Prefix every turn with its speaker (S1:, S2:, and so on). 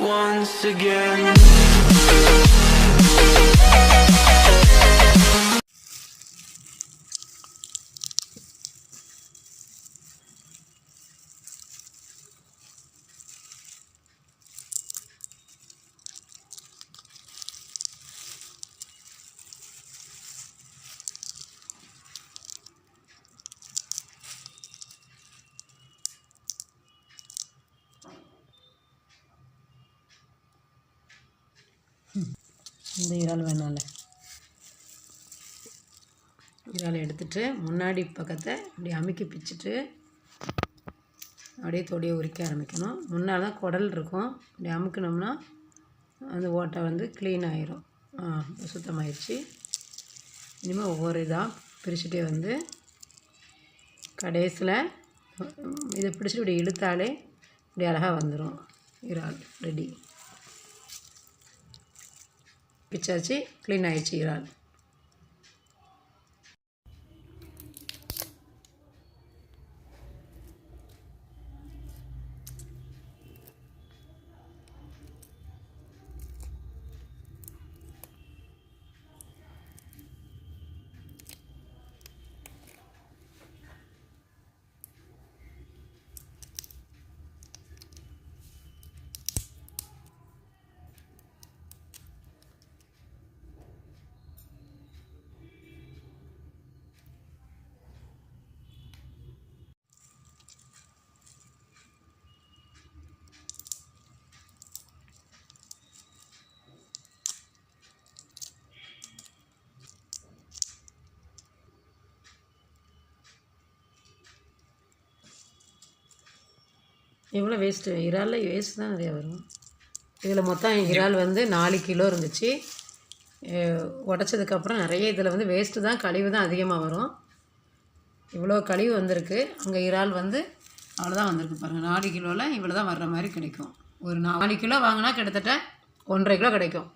S1: once again.
S2: இந்த இறால் வேணால இறால் எடுத்துட்டு முன்னாடி பக்கத்தை இப்படி அமுக்கி பிச்சுட்டு அப்படியே தொடியை உரிக்க ஆரம்பிக்கணும். முன்னால் தான் குடல் இருக்கும், இப்படி அமுக்கினோம்னா அந்த ஓட்டை வந்து க்ளீன் ஆயிரும். சுத்தமாயிடுச்சு. இனிமேல் ஒவ்வொரு இதாக பிரிச்சுட்டே வந்து கடைசியில் இதை பிடிச்சிட்டு இப்படி இழுத்தாலே இப்படி அழகாக வந்துடும். இறால் ரெடி. பிச்சாச்சு, க்ளீன் ஆகிடுச்சு இறால். எவ்வளோ வேஸ்ட்டு, இறாலில் வேஸ்ட் தான் நிறையா வரும். இதில் மொத்தம் இறால் வந்து 4 கிலோ இருந்துச்சு. உடச்சதுக்கப்புறம் நிறைய இதில் வந்து வேஸ்ட்டு தான், கழிவு தான் அதிகமாக வரும். இவ்வளோ கழிவு வந்திருக்கு. அங்கே இறால் வந்து அவ்வளோதான் வந்திருக்கு பாருங்கள். 4 கிலோவில் இவ்வளோ தான் வர்ற மாதிரி கிடைக்கும். ஒரு 4 கிலோ வாங்கினா கிட்டத்தட்ட 1,5 கிலோ கிடைக்கும்.